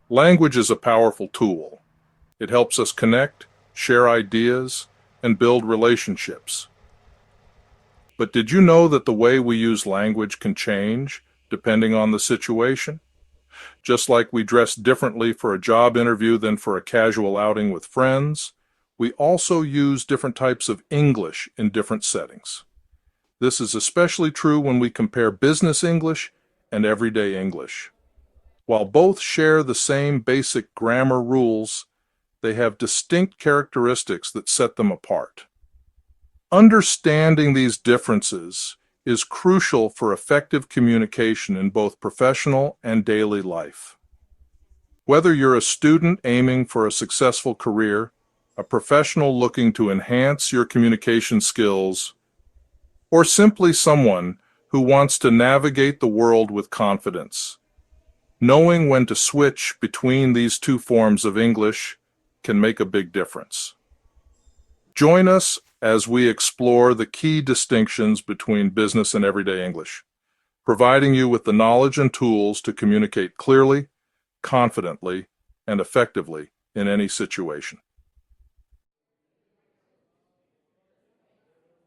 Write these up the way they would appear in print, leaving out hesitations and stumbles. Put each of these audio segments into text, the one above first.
Language is a powerful tool. It helps us connect, share ideas, and build relationships. But did you know that the way we use language can change depending on the situation? Just like we dress differently for a job interview than for a casual outing with friends, we also use different types of English in different settings. This is especially true when we compare business English and everyday English. While both share the same basic grammar rules, they have distinct characteristics that set them apart. Understanding these differences is crucial for effective communication in both professional and daily life. Whether you're a student aiming for a successful career, a professional looking to enhance your communication skills, or simply someone who wants to navigate the world with confidence, knowing when to switch between these two forms of English can make a big difference. Join us as we explore the key distinctions between business and everyday English, providing you with the knowledge and tools to communicate clearly, confidently, and effectively in any situation.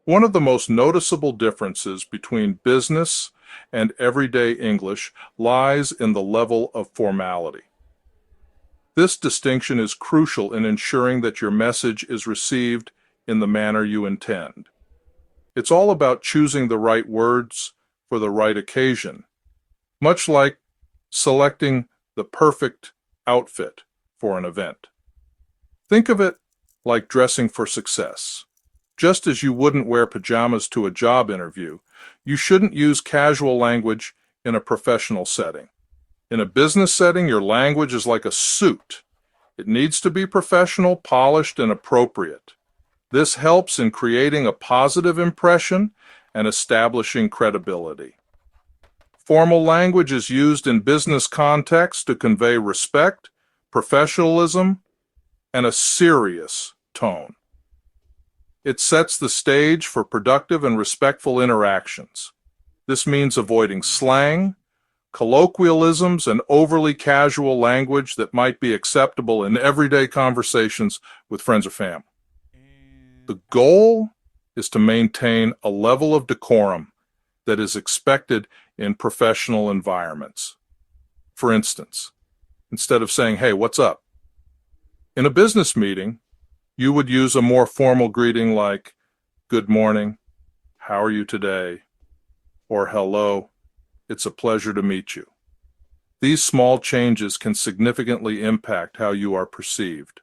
One of the most noticeable differences between business and everyday English lies in the level of formality. This distinction is crucial in ensuring that your message is received in the manner you intend. It's all about choosing the right words for the right occasion, much like selecting the perfect outfit for an event. Think of it like dressing for success. Just as you wouldn't wear pajamas to a job interview, you shouldn't use casual language in a professional setting. In a business setting, your language is like a suit. It needs to be professional, polished, and appropriate. This helps in creating a positive impression and establishing credibility. Formal language is used in business contexts to convey respect, professionalism, and a serious tone. It sets the stage for productive and respectful interactions. This means avoiding slang, colloquialisms, and overly casual language that might be acceptable in everyday conversations with friends or family. The goal is to maintain a level of decorum that is expected in professional environments. For instance, instead of saying, "Hey, what's up?" in a business meeting, you would use a more formal greeting like, "Good morning, how are you today?" or "Hello, it's a pleasure to meet you." These small changes can significantly impact how you are perceived.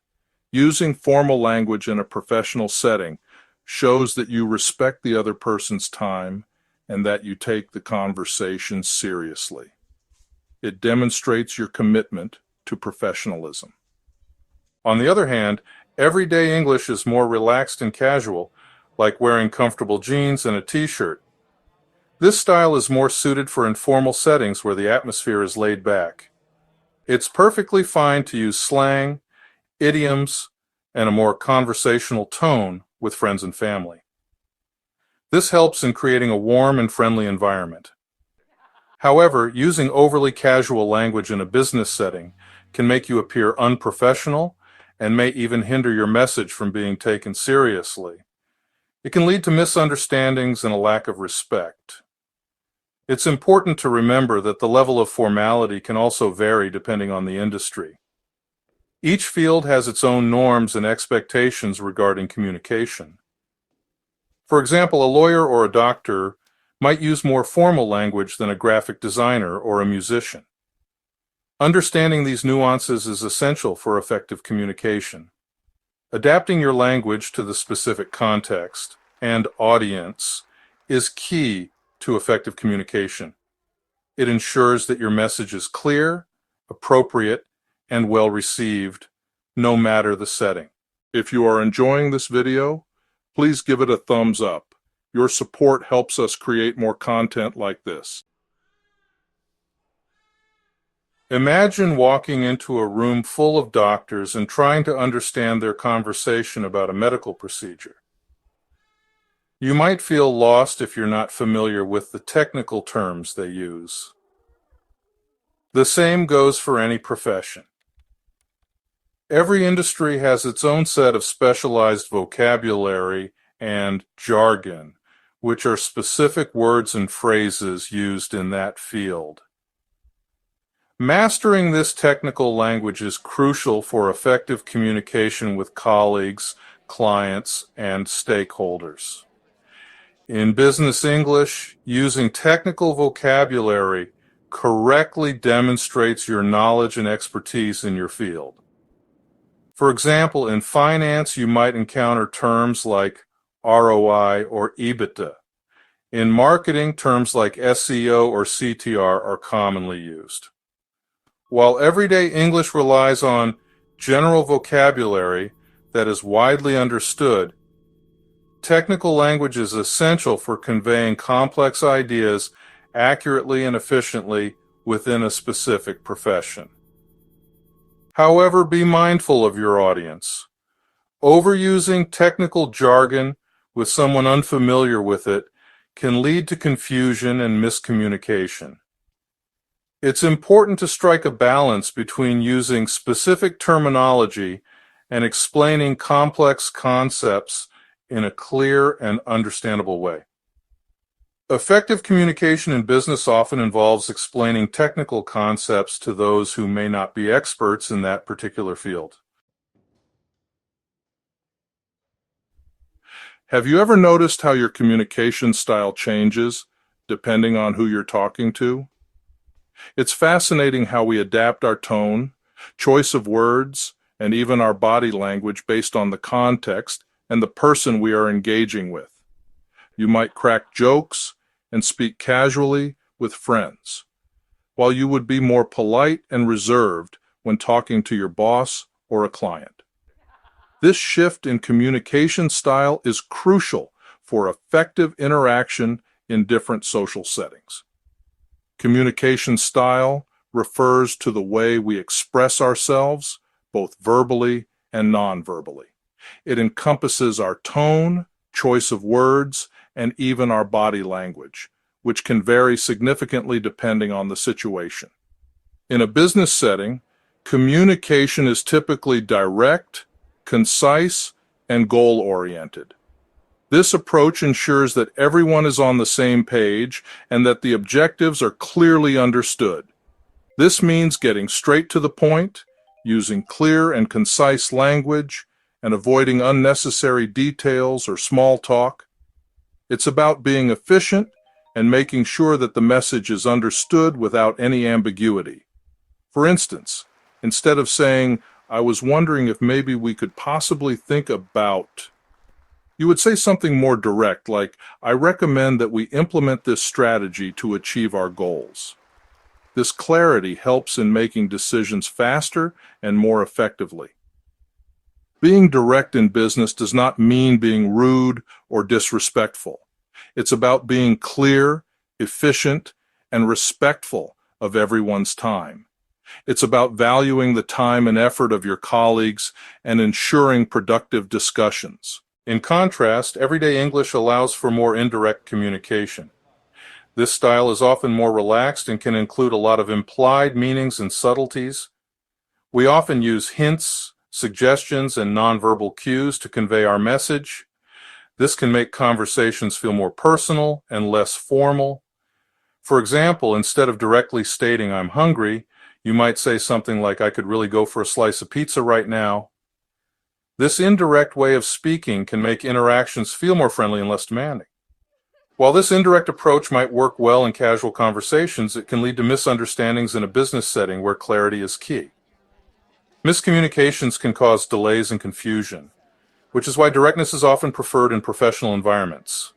Using formal language in a professional setting shows that you respect the other person's time and that you take the conversation seriously. It demonstrates your commitment to professionalism. On the other hand, everyday English is more relaxed and casual, like wearing comfortable jeans and a t-shirt. This style is more suited for informal settings where the atmosphere is laid back. It's perfectly fine to use slang, idioms, and a more conversational tone with friends and family. This helps in creating a warm and friendly environment. However, using overly casual language in a business setting can make you appear unprofessional and may even hinder your message from being taken seriously. It can lead to misunderstandings and a lack of respect. It's important to remember that the level of formality can also vary depending on the industry. Each field has its own norms and expectations regarding communication. For example, a lawyer or a doctor might use more formal language than a graphic designer or a musician. Understanding these nuances is essential for effective communication. Adapting your language to the specific context and audience is key to effective communication. It ensures that your message is clear, appropriate, and well received, no matter the setting. If you are enjoying this video, please give it a thumbs up. Your support helps us create more content like this. Imagine walking into a room full of doctors and trying to understand their conversation about a medical procedure. You might feel lost if you're not familiar with the technical terms they use. The same goes for any profession. Every industry has its own set of specialized vocabulary and jargon, which are specific words and phrases used in that field. Mastering this technical language is crucial for effective communication with colleagues, clients, and stakeholders. In business English, using technical vocabulary correctly demonstrates your knowledge and expertise in your field. For example, in finance, you might encounter terms like ROI or EBITDA. In marketing, terms like SEO or CTR are commonly used. While everyday English relies on general vocabulary that is widely understood, technical language is essential for conveying complex ideas accurately and efficiently within a specific profession. However, be mindful of your audience. Overusing technical jargon with someone unfamiliar with it can lead to confusion and miscommunication. It's important to strike a balance between using specific terminology and explaining complex concepts in a clear and understandable way. Effective communication in business often involves explaining technical concepts to those who may not be experts in that particular field. Have you ever noticed how your communication style changes depending on who you're talking to? It's fascinating how we adapt our tone, choice of words, and even our body language based on the context and the person we are engaging with. You might crack jokes and speak casually with friends, while you would be more polite and reserved when talking to your boss or a client. This shift in communication style is crucial for effective interaction in different social settings. Communication style refers to the way we express ourselves, both verbally and non-verbally. It encompasses our tone, choice of words, and even our body language, which can vary significantly depending on the situation. In a business setting, communication is typically direct, concise, and goal-oriented. This approach ensures that everyone is on the same page and that the objectives are clearly understood. This means getting straight to the point, using clear and concise language, and avoiding unnecessary details or small talk. It's about being efficient and making sure that the message is understood without any ambiguity. For instance, instead of saying, "I was wondering if maybe we could possibly think about," you would say something more direct, like, "I recommend that we implement this strategy to achieve our goals." This clarity helps in making decisions faster and more effectively. Being direct in business does not mean being rude or disrespectful. It's about being clear, efficient, and respectful of everyone's time. It's about valuing the time and effort of your colleagues and ensuring productive discussions. In contrast, everyday English allows for more indirect communication. This style is often more relaxed and can include a lot of implied meanings and subtleties. We often use hints, suggestions, and nonverbal cues to convey our message. This can make conversations feel more personal and less formal. For example, instead of directly stating "I'm hungry," you might say something like, "I could really go for a slice of pizza right now." This indirect way of speaking can make interactions feel more friendly and less demanding. While this indirect approach might work well in casual conversations, it can lead to misunderstandings in a business setting where clarity is key. Miscommunications can cause delays and confusion, which is why directness is often preferred in professional environments.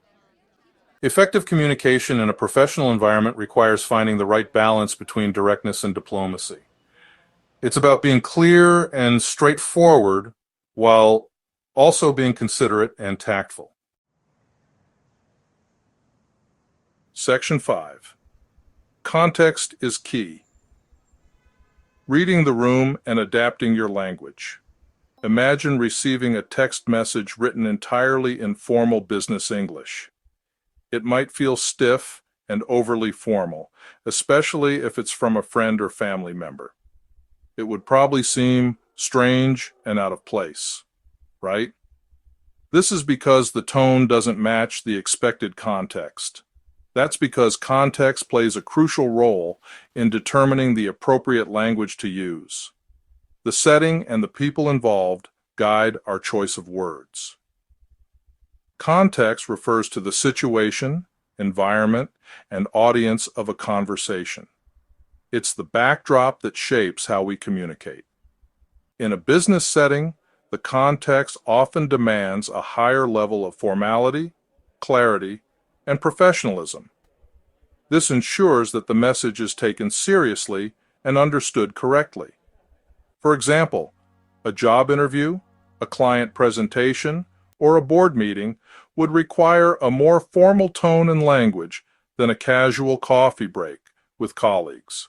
Effective communication in a professional environment requires finding the right balance between directness and diplomacy. It's about being clear and straightforward while also being considerate and tactful. Section 5. Context is key. Reading the room and adapting your language. Imagine receiving a text message written entirely in formal business English. It might feel stiff and overly formal, especially if it's from a friend or family member. It would probably seem strange and out of place, right? This is because the tone doesn't match the expected context. That's because context plays a crucial role in determining the appropriate language to use. The setting and the people involved guide our choice of words. Context refers to the situation, environment, and audience of a conversation. It's the backdrop that shapes how we communicate. In a business setting, the context often demands a higher level of formality, clarity, and professionalism. This ensures that the message is taken seriously and understood correctly. For example, a job interview, a client presentation, or a board meeting would require a more formal tone and language than a casual coffee break with colleagues.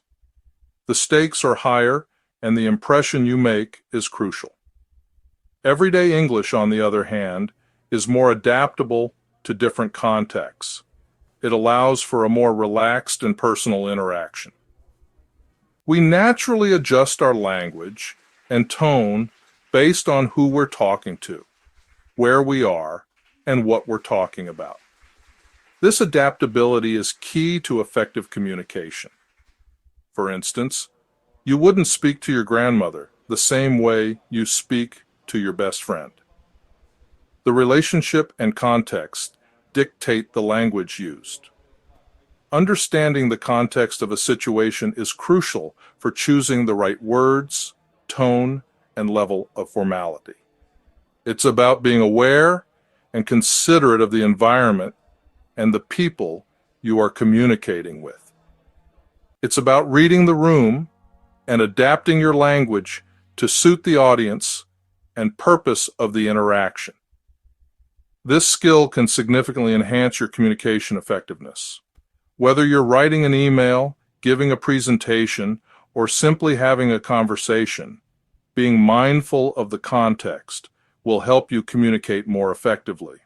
The stakes are higher, and the impression you make is crucial. Everyday English, on the other hand, is more adaptable to different contexts. It allows for a more relaxed and personal interaction. We naturally adjust our language and tone based on who we're talking to, where we are, and what we're talking about. This adaptability is key to effective communication. For instance, you wouldn't speak to your grandmother the same way you speak to your best friend. The relationship and context dictate the language used. Understanding the context of a situation is crucial for choosing the right words, tone, and level of formality. It's about being aware and considerate of the environment and the people you are communicating with. It's about reading the room and adapting your language to suit the audience and purpose of the interaction. This skill can significantly enhance your communication effectiveness. Whether you're writing an email, giving a presentation, or simply having a conversation, being mindful of the context will help you communicate more effectively.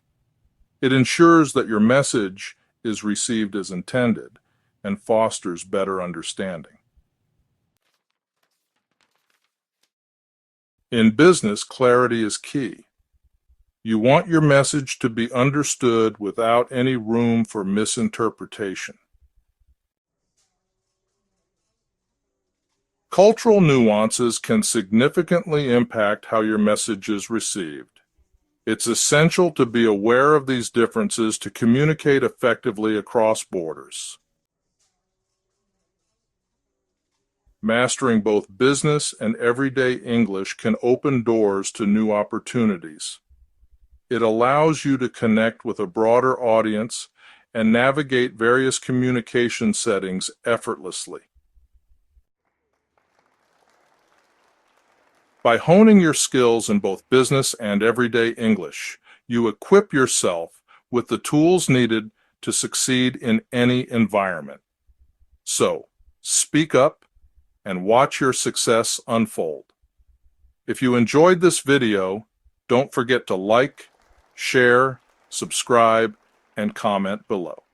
It ensures that your message is received as intended and fosters better understanding. In business, clarity is key. You want your message to be understood without any room for misinterpretation. Cultural nuances can significantly impact how your message is received. It's essential to be aware of these differences to communicate effectively across borders. Mastering both business and everyday English can open doors to new opportunities. It allows you to connect with a broader audience and navigate various communication settings effortlessly. By honing your skills in both business and everyday English, you equip yourself with the tools needed to succeed in any environment. So, speak up and watch your success unfold. If you enjoyed this video, don't forget to like, share, subscribe, and comment below.